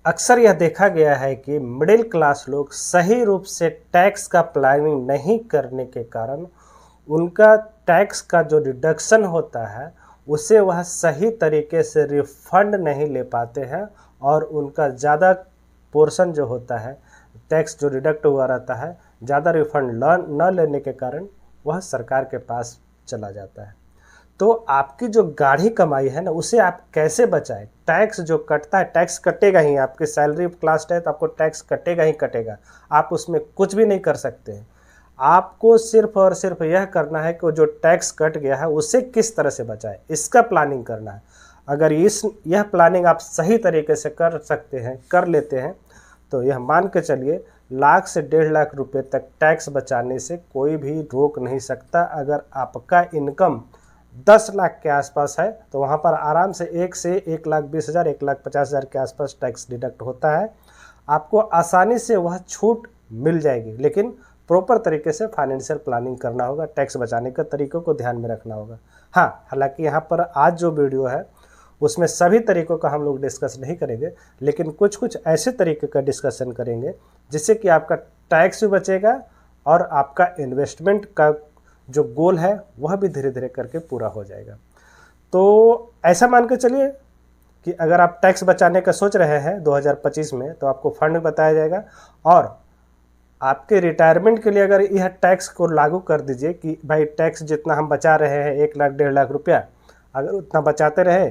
अक्सर यह देखा गया है कि मिडिल क्लास लोग सही रूप से टैक्स का प्लानिंग नहीं करने के कारण उनका टैक्स का जो डिडक्शन होता है उसे वह सही तरीके से रिफंड नहीं ले पाते हैं और उनका ज़्यादा पोर्शन जो होता है टैक्स जो डिडक्ट हुआ रहता है ज़्यादा रिफंड न लेने के कारण वह सरकार के पास चला जाता है। तो आपकी जो गाढ़ी कमाई है ना उसे आप कैसे बचाएं? टैक्स जो कटता है, टैक्स कटेगा ही, आपकी सैलरी क्लास है तो आपको टैक्स कटेगा ही कटेगा। आप उसमें कुछ भी नहीं कर सकते हैं। आपको सिर्फ और सिर्फ यह करना है कि जो टैक्स कट गया है उसे किस तरह से बचाएं, इसका प्लानिंग करना है। अगर यह प्लानिंग आप सही तरीके से कर सकते हैं, कर लेते हैं, तो यह मान के चलिए लाख से 1.5 लाख रुपए तक टैक्स बचाने से कोई भी रोक नहीं सकता। अगर आपका इनकम 10 लाख के आसपास है तो वहाँ पर आराम से 1 से 1,20,000 1,50,000 के आसपास टैक्स डिडक्ट होता है। आपको आसानी से वह छूट मिल जाएगी, लेकिन प्रॉपर तरीके से फाइनेंशियल प्लानिंग करना होगा, टैक्स बचाने के तरीकों को ध्यान में रखना होगा। हाँ, हालांकि यहाँ पर आज जो वीडियो है उसमें सभी तरीकों का हम लोग डिस्कस नहीं करेंगे, लेकिन कुछ कुछ ऐसे तरीके का डिस्कशन करेंगे जिससे कि आपका टैक्स भी बचेगा और आपका इन्वेस्टमेंट का जो गोल है वह भी धीरे धीरे करके पूरा हो जाएगा। तो ऐसा मान के चलिए कि अगर आप टैक्स बचाने का सोच रहे हैं 2025 में तो आपको फंड बताया जाएगा और आपके रिटायरमेंट के लिए अगर यह टैक्स को लागू कर दीजिए कि भाई टैक्स जितना हम बचा रहे हैं 1 लाख 1.5 लाख रुपया, अगर उतना बचाते रहे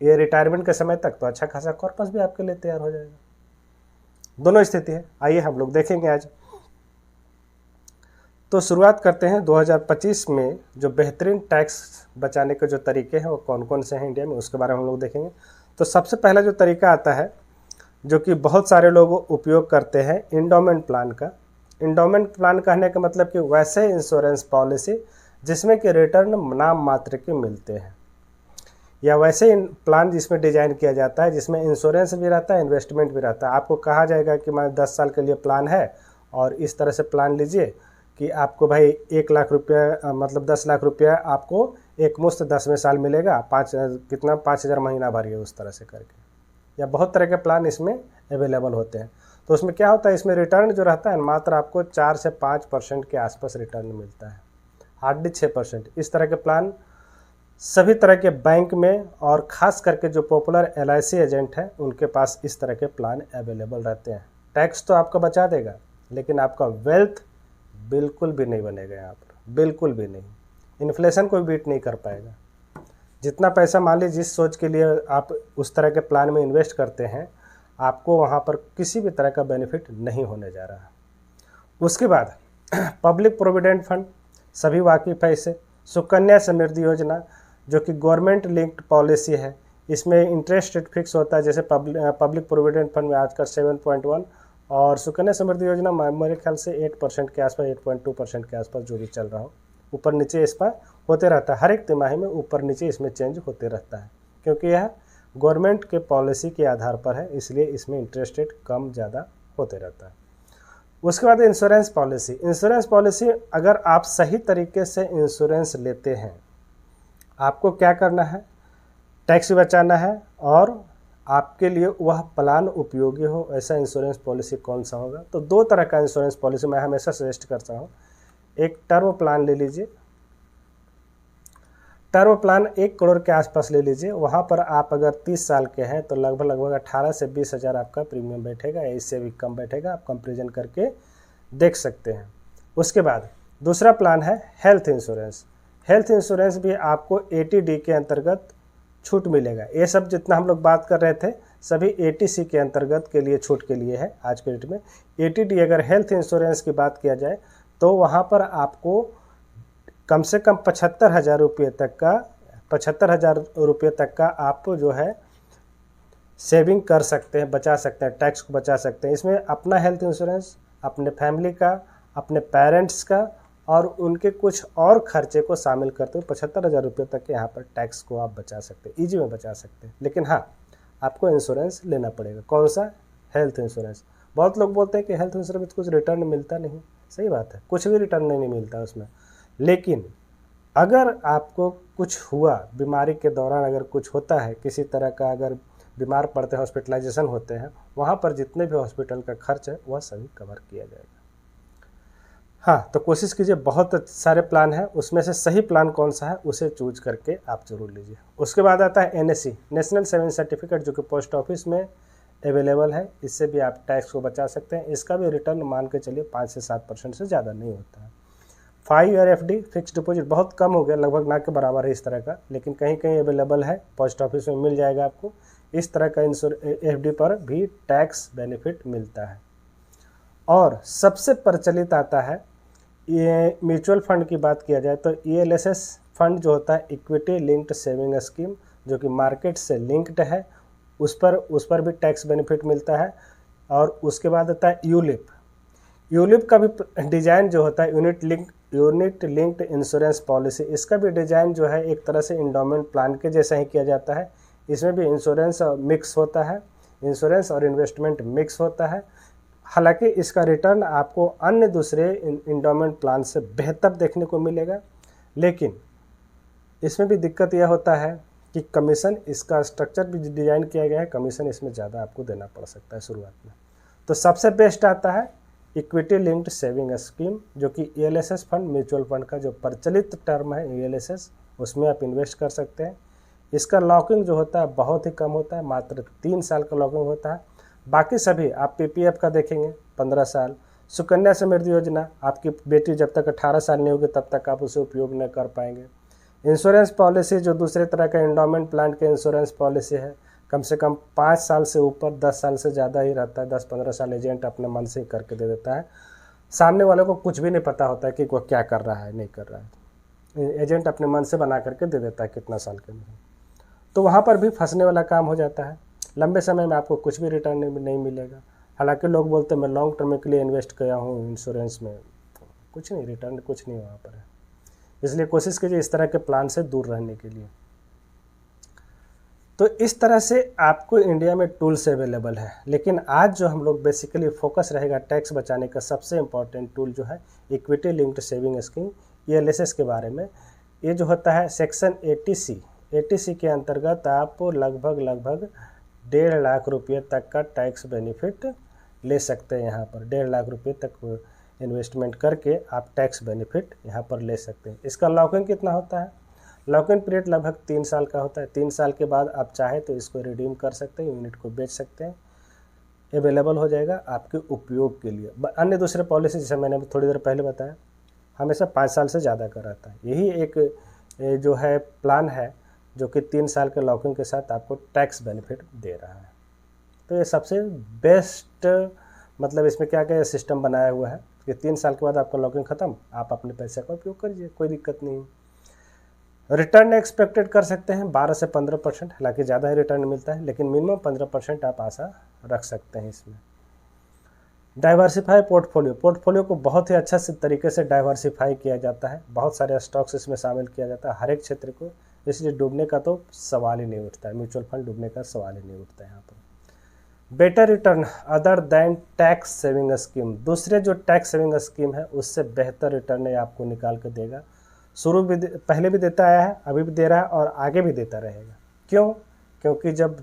ये रिटायरमेंट के समय तक तो अच्छा खासा कॉर्पस भी आपके लिए तैयार हो जाएगा। दोनों स्थिति है, आइए हम लोग देखेंगे आज। तो शुरुआत करते हैं 2025 में जो बेहतरीन टैक्स बचाने के जो तरीके हैं वो कौन कौन से हैं इंडिया में, उसके बारे में हम लोग देखेंगे। तो सबसे पहला जो तरीका आता है जो कि बहुत सारे लोग उपयोग करते हैं, इंडोमेंट प्लान का। इंडोमेंट प्लान कहने का मतलब कि वैसे इंश्योरेंस पॉलिसी जिसमें कि रिटर्न नाम मात्र के मिलते हैं, या वैसे प्लान जिसमें डिजाइन किया जाता है जिसमें इंश्योरेंस भी रहता है, इन्वेस्टमेंट भी रहता है। आपको कहा जाएगा कि मैं 10 साल के लिए प्लान है और इस तरह से प्लान लीजिए कि आपको भाई 1 लाख रुपया मतलब 10 लाख रुपया आपको एक मुश्त 10वें साल मिलेगा, 5,000 महीना भरिए, उस तरह से करके। या बहुत तरह के प्लान इसमें अवेलेबल होते हैं। तो उसमें क्या होता है, इसमें रिटर्न जो रहता है मात्र आपको 4 से 5% के आसपास रिटर्न मिलता है, हार्डली 6%। इस तरह के प्लान सभी तरह के बैंक में और ख़ास करके जो पॉपुलर LIC एजेंट हैं उनके पास इस तरह के प्लान अवेलेबल रहते हैं। टैक्स तो आपका बचा देगा लेकिन आपका वेल्थ बिल्कुल भी नहीं बनेगा यहाँ पर, बिल्कुल भी नहीं। इन्फ्लेशन कोई बीट नहीं कर पाएगा। जितना पैसा मान लीजिए जिस सोच के लिए आप उस तरह के प्लान में इन्वेस्ट करते हैं, आपको वहाँ पर किसी भी तरह का बेनिफिट नहीं होने जा रहा है। उसके बाद पब्लिक प्रोविडेंट फंड, सभी वाकिफ़ है इससे। सुकन्या समृद्धि योजना जो कि गवर्नमेंट लिंक्ड पॉलिसी है, इसमें इंटरेस्ट रेट फिक्स होता है। जैसे पब्लिक प्रोविडेंट फंड में आजकल 7.1 और सुकन्या समृद्धि योजना मेरे ख्याल से 8% के आसपास, 8.2% के आसपास जो भी चल रहा हो, ऊपर नीचे इस पर होते रहता है। हर एक तिमाही में ऊपर नीचे इसमें चेंज होते रहता है, क्योंकि यह गवर्नमेंट के पॉलिसी के आधार पर है, इसलिए इसमें इंटरेस्ट रेट कम ज़्यादा होते रहता है। उसके बाद इंश्योरेंस पॉलिसी। इंश्योरेंस पॉलिसी अगर आप सही तरीके से इंश्योरेंस लेते हैं, आपको क्या करना है, टैक्स बचाना है और आपके लिए वह प्लान उपयोगी हो, ऐसा इंश्योरेंस पॉलिसी कौन सा होगा। तो 2 तरह का इंश्योरेंस पॉलिसी मैं हमेशा सजेस्ट करता हूँ। एक टर्म प्लान ले लीजिए, टर्म प्लान 1 करोड़ के आसपास ले लीजिए। वहाँ पर आप अगर 30 साल के हैं तो लगभग 18 से 20 हज़ार आपका प्रीमियम बैठेगा, या इससे भी कम बैठेगा, आप कंपेरिजन करके देख सकते हैं। उसके बाद दूसरा प्लान है हेल्थ इंश्योरेंस। हेल्थ इंश्योरेंस भी आपको 80D के अंतर्गत छूट मिलेगा। ये सब जितना हम लोग बात कर रहे थे सभी 80C के अंतर्गत के लिए छूट के लिए है आज के डेट में। 80D अगर हेल्थ इंश्योरेंस की बात किया जाए तो वहाँ पर आपको कम से कम 75,000 रुपये तक का 75,000 रुपये तक का आप जो है सेविंग कर सकते हैं, बचा सकते हैं, टैक्स को बचा सकते हैं। इसमें अपना हेल्थ इंश्योरेंस, अपने फैमिली का, अपने पेरेंट्स का और उनके कुछ और खर्चे को शामिल करते हुए 75,000 रुपये तक के यहाँ पर टैक्स को आप बचा सकते हैं, ईजी में बचा सकते हैं। लेकिन हाँ, आपको इंश्योरेंस लेना पड़ेगा। कौन सा? Health insurance. बहुत लोग बोलते हैं कि हेल्थ इंश्योरेंस में कुछ रिटर्न मिलता नहीं। सही बात है, कुछ भी रिटर्न नहीं मिलता उसमें। लेकिन अगर आपको कुछ हुआ, बीमारी के दौरान अगर कुछ होता है, किसी तरह का अगर बीमार पड़ते हैं, हॉस्पिटलाइजेशन होते हैं, वहाँ पर जितने भी हॉस्पिटल का खर्च है वह सभी कवर किया जाएगा। हाँ, तो कोशिश कीजिए, बहुत सारे प्लान हैं, उसमें से सही प्लान कौन सा है उसे चूज करके आप जरूर लीजिए। उसके बाद आता है NSC, नेशनल सेविंग सर्टिफिकेट, जो कि पोस्ट ऑफिस में अवेलेबल है। इससे भी आप टैक्स को बचा सकते हैं। इसका भी रिटर्न मान के चलिए 5 से 7% से ज़्यादा नहीं होता है। 5 ईयर FD फिक्स डिपॉजिट बहुत कम हो गया, लगभग ना के बराबर है इस तरह का, लेकिन कहीं कहीं अवेलेबल है, पोस्ट ऑफिस में मिल जाएगा आपको। इस तरह का FD पर भी टैक्स बेनिफिट मिलता है। और सबसे प्रचलित आता है, ये म्यूचुअल फंड की बात किया जाए तो ELSS फंड जो होता है, इक्विटी लिंक्ड सेविंग स्कीम, जो कि मार्केट से लिंक्ड है, उस पर भी टैक्स बेनिफिट मिलता है। और उसके बाद आता है यूलिप का भी डिज़ाइन जो होता है, यूनिट लिंक्ड इंश्योरेंस पॉलिसी, इसका भी डिज़ाइन जो है एक तरह से इंडोमेंट प्लान के जैसा ही किया जाता है। इसमें भी इंश्योरेंस मिक्स होता है, इंश्योरेंस और इन्वेस्टमेंट मिक्स होता है। हालांकि इसका रिटर्न आपको अन्य दूसरे इंडोमेंट प्लान से बेहतर देखने को मिलेगा, लेकिन इसमें भी दिक्कत यह होता है कि कमीशन, इसका स्ट्रक्चर भी डिज़ाइन किया गया है, कमीशन इसमें ज़्यादा आपको देना पड़ सकता है शुरुआत में। तो सबसे बेस्ट आता है इक्विटी लिंक्ड सेविंग स्कीम, जो कि ELSS फंड, म्यूचुअल फंड का जो प्रचलित टर्म है ELSS, उसमें आप इन्वेस्ट कर सकते हैं। इसका लॉकिंग जो होता है बहुत ही कम होता है, मात्र 3 साल का लॉकिंग होता है। बाकी सभी आप PPF का देखेंगे 15 साल, सुकन्या समृद्धि योजना, आपकी बेटी जब तक 18 साल नहीं होगी तब तक आप उसे उपयोग नहीं कर पाएंगे। इंश्योरेंस पॉलिसी जो दूसरे तरह का इंडोमेंट प्लान के इंश्योरेंस पॉलिसी है, कम से कम 5 साल से ऊपर, 10 साल से ज़्यादा ही रहता है। 10-15 साल एजेंट अपने मन से ही करके दे देता है, सामने वाले को कुछ भी नहीं पता होता है कि वो क्या कर रहा है नहीं कर रहा है, एजेंट अपने मन से बना करके दे देता है कितना साल के अंदर। तो वहाँ पर भी फंसने वाला काम हो जाता है, लंबे समय में आपको कुछ भी रिटर्न नहीं मिलेगा। हालांकि लोग बोलते हैं मैं लॉन्ग टर्म के लिए इन्वेस्ट किया हूँ इंश्योरेंस में, कुछ नहीं, रिटर्न कुछ नहीं वहाँ पर है। इसलिए कोशिश कीजिए इस तरह के प्लान से दूर रहने के लिए। तो इस तरह से आपको इंडिया में टूल्स अवेलेबल है, लेकिन आज जो हम लोग बेसिकली फोकस रहेगा टैक्स बचाने का, सबसे इम्पॉर्टेंट टूल जो है equity linked saving scheme, ELSS के बारे में। ये जो होता है सेक्शन 80C के अंतर्गत आप लगभग 1.5 लाख रुपये तक का टैक्स बेनिफिट ले सकते हैं। यहाँ पर 1.5 लाख रुपये तक इन्वेस्टमेंट करके आप टैक्स बेनिफिट यहाँ पर ले सकते हैं। इसका लॉकिंग कितना होता है? लॉकिंग पीरियड लगभग 3 साल का होता है। 3 साल के बाद आप चाहे तो इसको रिडीम कर सकते हैं, यूनिट को बेच सकते हैं, अवेलेबल हो जाएगा आपके उपयोग के लिए। अन्य दूसरे पॉलिसी जैसे मैंने थोड़ी देर पहले बताया, हमेशा 5 साल से ज़्यादा का रहता है। यही एक जो है प्लान है जो कि 3 साल के लॉकिंग के साथ आपको टैक्स बेनिफिट दे रहा है। तो ये सबसे बेस्ट, मतलब इसमें क्या क्या सिस्टम बनाया हुआ है कि 3 साल के बाद आपका लॉकिंग ख़त्म, आप अपने पैसे का उपयोग करिए, कोई दिक्कत नहीं। रिटर्न एक्सपेक्टेड कर सकते हैं 12 से 15%, हालांकि ज़्यादा ही रिटर्न मिलता है, लेकिन मिनिमम 15% आप आशा रख सकते हैं इसमें। डाइवर्सिफाई पोर्टफोलियो को बहुत ही अच्छा से तरीके से डाइवर्सिफाई किया जाता है, बहुत सारे स्टॉक्स इसमें शामिल किया जाता है हर एक क्षेत्र को, इसलिए डूबने का तो सवाल ही नहीं उठता है, म्यूचुअल फंड डूबने का सवाल ही नहीं उठता है यहाँ पर। Better return other than tax saving scheme, दूसरे जो टैक्स सेविंग स्कीम है उससे बेहतर रिटर्न ये आपको निकाल के देगा। पहले भी देता आया है, अभी भी दे रहा है और आगे भी देता रहेगा। क्यों? क्योंकि जब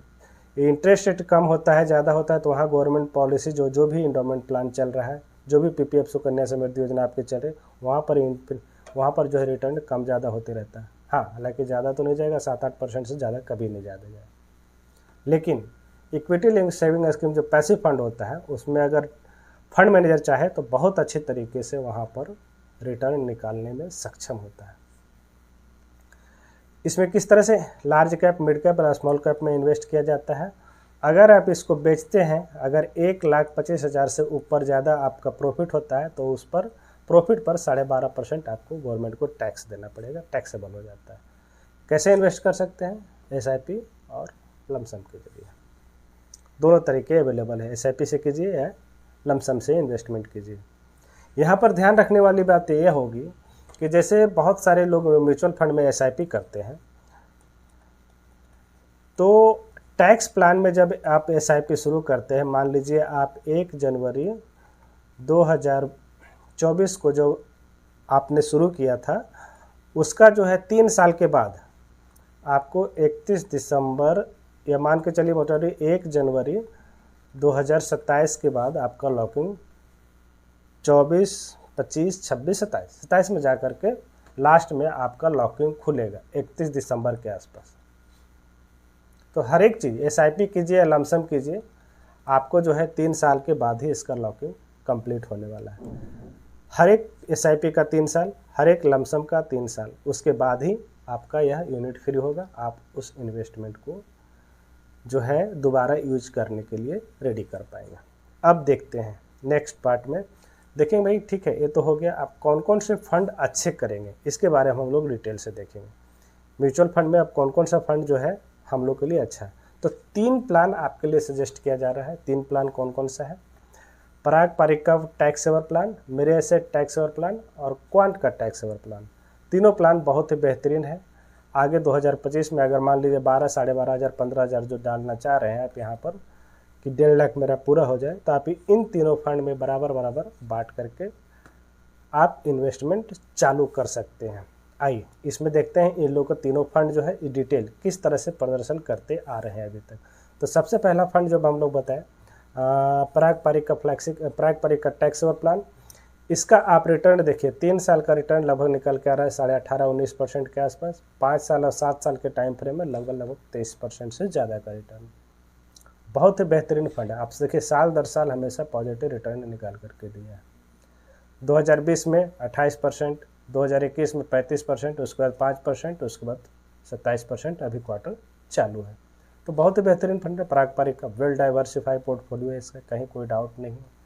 इंटरेस्ट रेट कम होता है, ज़्यादा होता है, तो वहाँ गवर्नमेंट पॉलिसी जो भी इंडोमेंट प्लान चल रहा है, जो भी PPF सुकन्या समृद्धि योजना आपके चल रहे, वहाँ पर जो है रिटर्न कम ज़्यादा होते रहता है। हाँ, हालांकि ज़्यादा तो नहीं जाएगा, 7-8% से ज़्यादा कभी नहीं ज़्यादा जाएगा। लेकिन इक्विटी लिंक सेविंग स्कीम जो पैसिव फंड होता है, उसमें अगर फंड मैनेजर चाहे तो बहुत अच्छे तरीके से वहाँ पर रिटर्न निकालने में सक्षम होता है। इसमें किस तरह से लार्ज कैप, मिड कैप और स्मॉल कैप में इन्वेस्ट किया जाता है। अगर आप इसको बेचते हैं, अगर 1,25,000 से ऊपर ज़्यादा आपका प्रॉफिट होता है तो उस पर प्रॉफिट पर 12.5% आपको गवर्नमेंट को टैक्स देना पड़ेगा, टैक्सेबल हो जाता है। कैसे इन्वेस्ट कर सकते हैं? SIP और लमसम के जरिए, दोनों तरीके अवेलेबल है। SIP से कीजिए या लमसम से इन्वेस्टमेंट कीजिए। यहाँ पर ध्यान रखने वाली बात यह होगी कि जैसे बहुत सारे लोग म्यूचुअल फंड में SIP करते हैं, तो टैक्स प्लान में जब आप SIP शुरू करते हैं, मान लीजिए आप 1 जनवरी 2024 को जो आपने शुरू किया था, उसका जो है 3 साल के बाद आपको 31 दिसंबर या मान के चलिए मोटामोटी 1 जनवरी 2027 के बाद आपका लॉकिंग 24, 25, 26, 27 में जा कर के लास्ट में आपका लॉकिंग खुलेगा 31 दिसंबर के आसपास। तो हर एक चीज़ एसआईपी कीजिए या लमसम कीजिए, आपको जो है 3 साल के बाद ही इसका लॉकिंग कंप्लीट होने वाला है। हर एक एसआईपी का 3 साल, हर एक लमसम का 3 साल, उसके बाद ही आपका यह यूनिट फ्री होगा। आप उस इन्वेस्टमेंट को जो है दोबारा यूज करने के लिए रेडी कर पाएंगे। अब देखते हैं नेक्स्ट पार्ट में। देखेंगे भाई ठीक है, ये तो हो गया, आप कौन कौन से फंड अच्छे करेंगे इसके बारे में हम लोग डिटेल से देखेंगे। म्यूचुअल फंड में अब कौन कौन सा फंड जो है हम लोग के लिए अच्छा है। तो 3 प्लान आपके लिए सजेस्ट किया जा रहा है। 3 प्लान कौन कौन सा है? पराग पारिक का टैक्स सेवर प्लान, मेरे एसेट टैक्स सेवर प्लान और क्वांट का टैक्स सेवर प्लान। तीनों प्लान बहुत ही बेहतरीन है। आगे 2025 में अगर मान लीजिए 12, 12,500, 15,000 जो डालना चाह रहे हैं आप यहाँ पर कि 1.5 लाख मेरा पूरा हो जाए, तो आप इन तीनों फंड में बराबर बराबर बांट करके आप इन्वेस्टमेंट चालू कर सकते हैं। आइए इसमें देखते हैं इन लोगों का तीनों फंड जो है डिटेल किस तरह से प्रदर्शन करते आ रहे हैं अभी तक। तो सबसे पहला फंड जो हम लोग बताएं पराग पारिक का फ्लैगशिप पराग पारिक का टैक्स सेवर प्लान। इसका आप रिटर्न देखिए, 3 साल का रिटर्न लगभग निकल के आ रहा है 18.5-19% के आसपास। 5 साल और 7 साल के टाइम फ्रेम में लगभग 23% से ज़्यादा का रिटर्न। बहुत ही बेहतरीन फंड है। आप देखिए साल दर साल हमेशा पॉजिटिव रिटर्न निकाल करके दिया है। 2020 में 28%, 2021 में 35%, उसके बाद 5%, उसके बाद 27%, अभी क्वार्टर चालू है। तो बहुत ही बेहतरीन फंड है पराग पारिक का। वेल डाइवर्सिफाई पोर्टफोलियो है इसका, कहीं कोई डाउट नहीं है।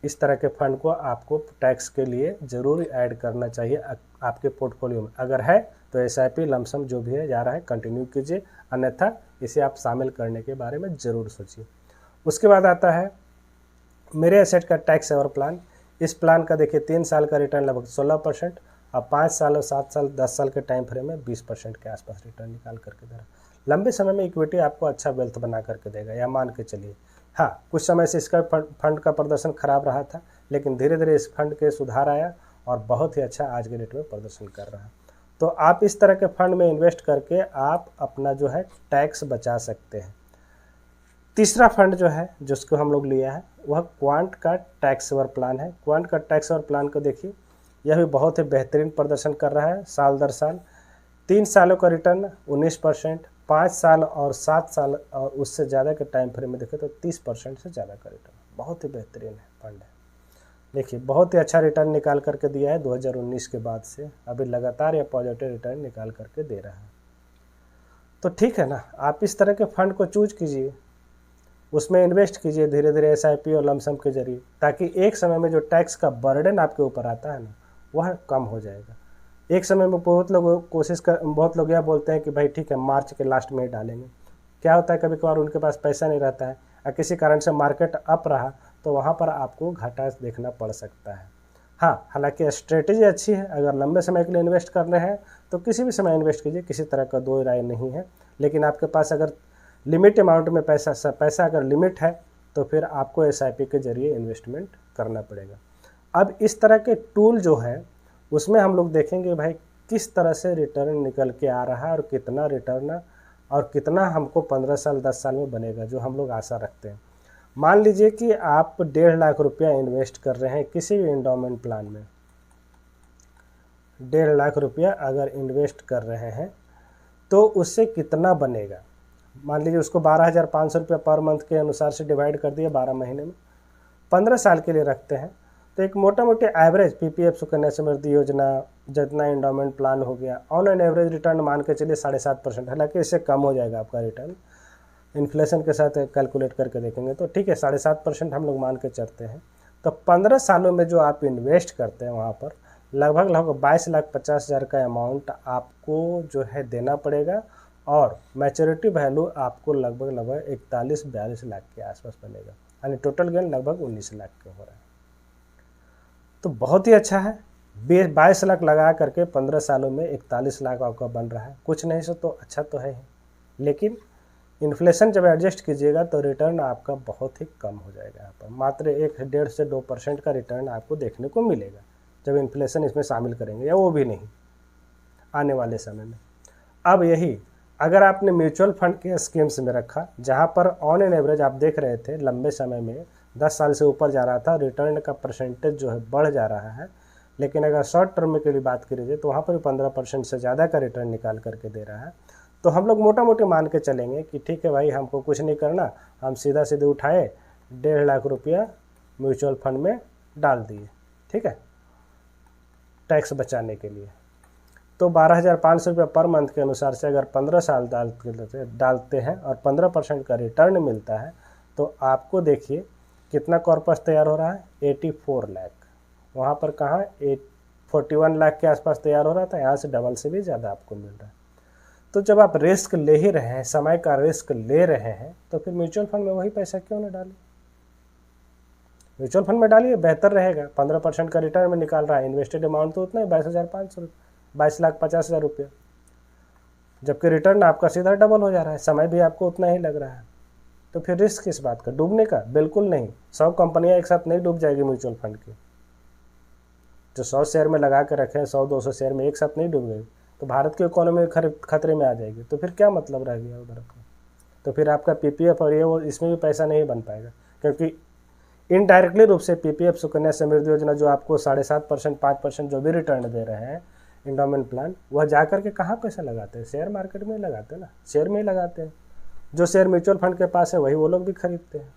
इस तरह के फंड को आपको टैक्स के लिए ज़रूर ऐड करना चाहिए आपके पोर्टफोलियो में। अगर है तो एसआईपी लमसम जो भी है जा रहा है कंटिन्यू कीजिए, अन्यथा इसे आप शामिल करने के बारे में ज़रूर सोचिए। उसके बाद आता है मेरे एसेट का टैक्स सेवर प्लान। इस प्लान का देखिए 3 साल का रिटर्न लगभग 16% और 5 साल और 7 साल 10 साल के टाइम फ्रेम में 20% के आसपास रिटर्न निकाल करके दे रहा है। लंबे समय में इक्विटी आपको अच्छा वेल्थ बना करके देगा, या मान के चलिए। हाँ, कुछ समय से इसका फंड का प्रदर्शन खराब रहा था, लेकिन धीरे धीरे इस फंड के सुधार आया और बहुत ही अच्छा आज के डेट में प्रदर्शन कर रहा है। तो आप इस तरह के फंड में इन्वेस्ट करके आप अपना जो है टैक्स बचा सकते हैं। तीसरा फंड जो है जिसको हम लोग लिया है वह क्वांट का टैक्स सेवर प्लान है। क्वांट का टैक्स सेवर प्लान को देखिए, यह भी बहुत ही बेहतरीन प्रदर्शन कर रहा है साल दर साल। 3 सालों का रिटर्न 19%, 5 साल और 7 साल और उससे ज़्यादा के टाइम फ्रेम में देखें तो 30% से ज़्यादा का रिटर्न। बहुत ही बेहतरीन है फंड है। देखिए बहुत ही अच्छा रिटर्न निकाल करके दिया है 2019 के बाद से, अभी लगातार यह पॉजिटिव रिटर्न निकाल करके दे रहा है। तो ठीक है ना, आप इस तरह के फंड को चूज कीजिए, उसमें इन्वेस्ट कीजिए धीरे धीरे एसआईपी और लमसम के जरिए, ताकि एक समय में जो टैक्स का बर्डन आपके ऊपर आता है ना वह कम हो जाएगा। एक समय में बहुत लोग यह बोलते हैं कि भाई ठीक है मार्च के लास्ट में ही डालेंगे। क्या होता है कभी कभार उनके पास पैसा नहीं रहता है और किसी कारण से मार्केट अप रहा तो वहाँ पर आपको घाटा देखना पड़ सकता है। हाँ, हालांकि स्ट्रेटेजी अच्छी है, अगर लंबे समय के लिए इन्वेस्ट करने हैं तो किसी भी समय इन्वेस्ट कीजिए, किसी तरह का दो राय नहीं है। लेकिन आपके पास अगर लिमिट अमाउंट में पैसा अगर लिमिट है तो फिर आपको एसआईपी के जरिए इन्वेस्टमेंट करना पड़ेगा। अब इस तरह के टूल जो है उसमें हम लोग देखेंगे भाई किस तरह से रिटर्न निकल के आ रहा है और कितना रिटर्न और कितना हमको 15 साल 10 साल में बनेगा, जो हम लोग आशा रखते हैं। मान लीजिए कि आप 1.5 लाख रुपया इन्वेस्ट कर रहे हैं किसी भी एंडोमेंट प्लान में। 1.5 लाख रुपया अगर इन्वेस्ट कर रहे हैं तो उससे कितना बनेगा। मान लीजिए उसको 12,500 रुपया पर मंथ के अनुसार से डिवाइड कर दिया 12 महीने में, 15 साल के लिए रखते हैं तो एक मोटा मोटी एवरेज पीपीएफ सुकन्या समृद्धि योजना जितना एंडोमेंट प्लान हो गया, ऑन एन एवरेज रिटर्न मान के चलिए 7.5%। हालांकि इससे कम हो जाएगा आपका रिटर्न, इन्फ्लेशन के साथ कैलकुलेट करके देखेंगे तो ठीक है 7.5% हम लोग मान के चलते हैं। तो 15 सालों में जो आप इन्वेस्ट करते हैं वहाँ पर लगभग 22,50,000 का अमाउंट आपको जो है देना पड़ेगा और मैच्योरिटी वैल्यू आपको लगभग 41-42 लाख के आसपास बनेगा, यानी टोटल गेन लगभग 19 लाख के हो रहा है। तो बहुत ही अच्छा है। 22 लाख लगा करके 15 सालों में 41 लाख आपका बन रहा है, कुछ नहीं से तो अच्छा तो है ही। लेकिन इन्फ्लेशन जब एडजस्ट कीजिएगा तो रिटर्न आपका बहुत ही कम हो जाएगा। यहाँ पर मात्र 1.5 से 2% का रिटर्न आपको देखने को मिलेगा जब इन्फ्लेशन इसमें शामिल करेंगे, या वो भी नहीं आने वाले समय में। अब यही अगर आपने म्यूचुअल फंड के स्कीम्स में रखा, जहाँ पर ऑन एन एवरेज आप देख रहे थे लंबे समय में 10 साल से ऊपर जा रहा था, रिटर्न का परसेंटेज जो है बढ़ जा रहा है, लेकिन अगर शॉर्ट टर्म के लिए बात करी जाए तो वहाँ पर भी 15% से ज़्यादा का रिटर्न निकाल करके दे रहा है। तो हम लोग मोटा मोटी मान के चलेंगे कि ठीक है भाई, हमको कुछ नहीं करना, हम सीधा सीधे उठाए 1.5 लाख रुपया म्यूचुअल फंड में डाल दिए, ठीक है, टैक्स बचाने के लिए। तो 12,500 रुपये पर मंथ के अनुसार से अगर 15 साल डालते हैं और 15% का रिटर्न मिलता है, तो आपको देखिए कितना कॉर्पस तैयार हो रहा है, 84 लाख। वहाँ पर कहाँ 41 लाख के आसपास तैयार हो रहा था, यहाँ से डबल से भी ज़्यादा आपको मिल रहा है। तो जब आप रिस्क ले ही रहे हैं, समय का रिस्क ले रहे हैं, तो फिर म्यूचुअल फंड में वही पैसा क्यों ना डालें। म्यूचुअल फंड में डालिए, बेहतर रहेगा। 15% का रिटर्न में निकाल रहा है, इन्वेस्टेड अमाउंट तो उतना ही 22,500 रुपये, 22,50,000 रुपये, जबकि रिटर्न आपका सीधा डबल हो जा रहा है, समय भी आपको उतना ही लग रहा है। तो फिर रिस्क किस बात का, डूबने का? बिल्कुल नहीं। 100 कंपनियां एक साथ नहीं डूब जाएगी म्यूचुअल फंड की। जो 100 शेयर में लगा के रखे हैं, 100-200 शेयर में एक साथ नहीं डूब गई, तो भारत की इकोनॉमी खतरे में आ जाएगी। तो फिर क्या मतलब रह गया उधर का? तो फिर आपका पीपीएफ और ये वो इसमें भी पैसा नहीं बन पाएगा, क्योंकि इनडायरेक्टली रूप से पीपीएफ, सुकन्या समृद्धि योजना, जो आपको 7.5%, 5% जो भी रिटर्न दे रहे हैं, इंडोमेंट प्लान, वह जाकर के कहाँ पैसा लगाते हैं? शेयर मार्केट में ही लगाते हैं ना, शेयर में ही लगाते हैं। जो शेयर म्यूचुअल फंड के पास है वही वो लोग भी खरीदते हैं।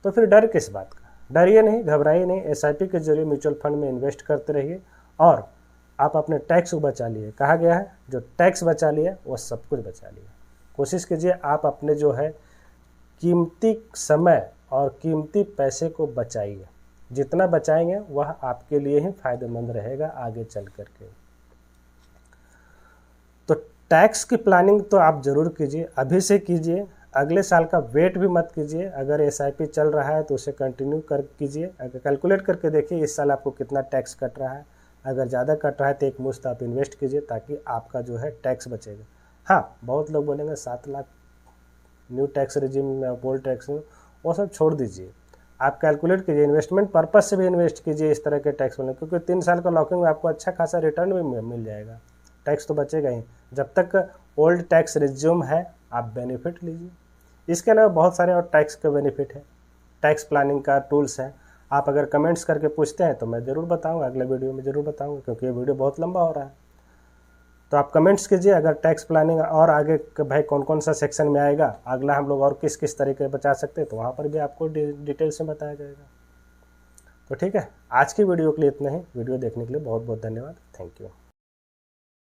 तो फिर डर किस बात का? डरिए नहीं, घबराइए नहीं। एसआईपी के जरिए म्यूचुअल फंड में इन्वेस्ट करते रहिए और आप अपने टैक्स को बचा लिए। कहा गया है जो टैक्स बचा लिया वो सब कुछ बचा लिया। कोशिश कीजिए आप अपने जो है कीमती समय और कीमती पैसे को बचाइए। जितना बचाएंगे वह आपके लिए ही फायदेमंद रहेगा आगे चल करके। तो टैक्स की प्लानिंग तो आप जरूर कीजिए, अभी से कीजिए। अगले साल का वेट भी मत कीजिए। अगर एसआईपी चल रहा है तो उसे कंटिन्यू कर कीजिए। अगर कैलकुलेट करके देखिए इस साल आपको कितना टैक्स कट रहा है। अगर ज़्यादा कट रहा है तो एक मुश्त आप इन्वेस्ट कीजिए, ताकि आपका जो है टैक्स बचेगा। हाँ, बहुत लोग बोलेंगे 7 लाख न्यू टैक्स रिजिम में, ओल्ड टैक्स में, वो सब छोड़ दीजिए। आप कैलकुलेट कीजिए, इन्वेस्टमेंट पर्पस से भी इन्वेस्ट कीजिए इस तरह के टैक्स में, क्योंकि 3 साल का लॉकिंग में आपको अच्छा खासा रिटर्न भी मिल जाएगा। टैक्स तो बचेगा ही। जब तक ओल्ड टैक्स रिज्यूम है आप बेनिफिट लीजिए। इसके अलावा बहुत सारे और टैक्स के बेनिफिट है, टैक्स प्लानिंग का टूल्स हैं। आप अगर कमेंट्स करके पूछते हैं तो मैं ज़रूर बताऊंगा, अगले वीडियो में ज़रूर बताऊंगा, क्योंकि ये वीडियो बहुत लंबा हो रहा है। तो आप कमेंट्स कीजिए अगर टैक्स प्लानिंग और आगे भाई कौन कौन सा सेक्शन में आएगा, अगला हम लोग और किस किस तरीके बचा सकते हैं, तो वहाँ पर भी आपको डिटेल से बताया जाएगा। तो ठीक है, आज की वीडियो के लिए इतना ही। वीडियो देखने के लिए बहुत बहुत धन्यवाद। Thank you.